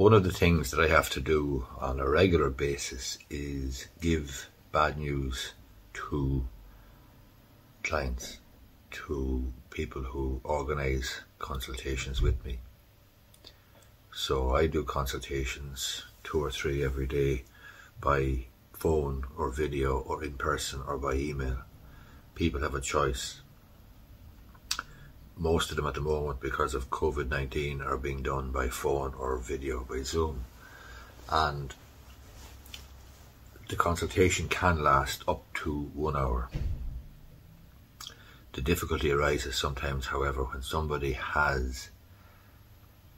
One of the things that I have to do on a regular basis is give bad news to clients, to people who organise consultations with me. So I do consultations 2 or 3 every day by phone or video or in person or by email. People have a choice. Most of them at the moment, because of COVID-19, are being done by phone or video by Zoom, and the consultation can last up to 1 hour. The difficulty arises sometimes, however, when somebody has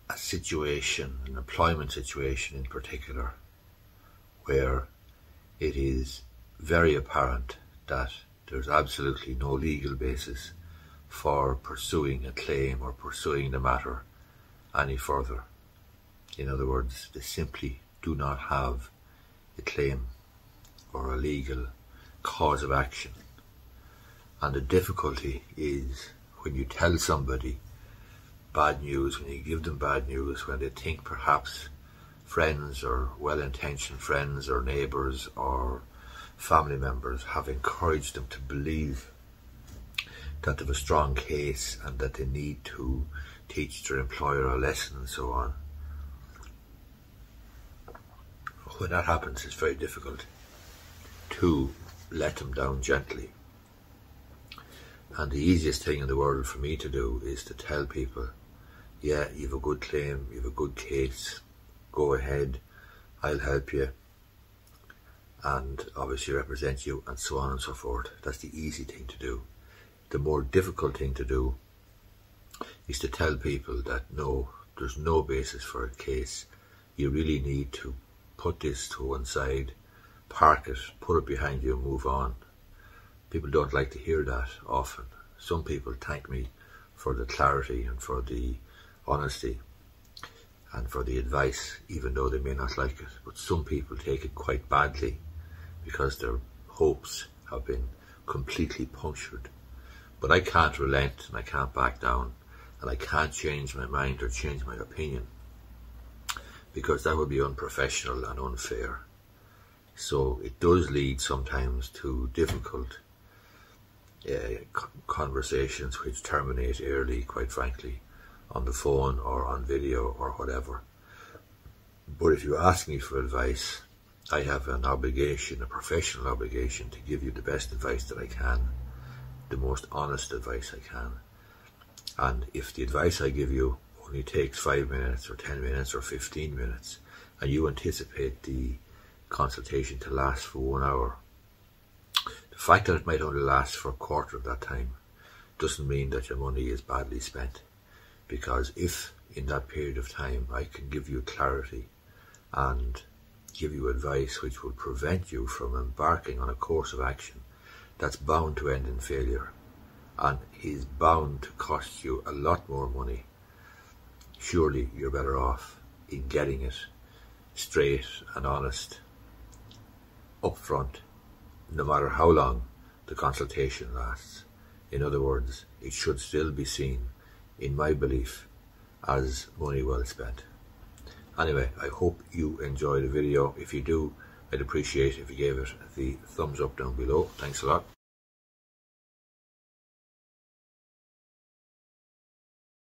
a situation, an employment situation in particular, where it is very apparent that there's absolutely no legal basis for pursuing a claim or pursuing the matter any further. In other words, they simply do not have a claim or a legal cause of action. And the difficulty is when you tell somebody bad news, when you give them bad news, when they think perhaps friends or well-intentioned friends or neighbours or family members have encouraged them to believe that they have a strong case and that they need to teach their employer a lesson and so on. When that happens, it's very difficult to let them down gently. And the easiest thing in the world for me to do is to tell people, yeah, you have a good claim, you have a good case, go ahead, I'll help you, and obviously represent you, and so on and so forth. That's the easy thing to do. The more difficult thing to do is to tell people that no, there's no basis for a case. You really need to put this to one side, park it, put it behind you and move on. People don't like to hear that often. Some people thank me for the clarity and for the honesty and for the advice, even though they may not like it. But some people take it quite badly because their hopes have been completely punctured. But I can't relent and I can't back down, and I can't change my mind or change my opinion, because that would be unprofessional and unfair. So it does lead sometimes to difficult conversations which terminate early, quite frankly, on the phone or on video or whatever. But if you ask me for advice, I have an obligation, a professional obligation, to give you the best advice that I can, the most honest advice I can. And if the advice I give you only takes 5 minutes or 10 minutes or 15 minutes, and you anticipate the consultation to last for 1 hour, the fact that it might only last for a quarter of that time doesn't mean that your money is badly spent. Because if in that period of time I can give you clarity and give you advice which will prevent you from embarking on a course of action that's bound to end in failure and is bound to cost you a lot more money, surely you're better off in getting it straight and honest up front, no matter how long the consultation lasts. In other words, it should still be seen, in my belief, as money well spent. Anyway, I hope you enjoy the video. If you do, I'd appreciate if you gave it the thumbs up down below. Thanks a lot.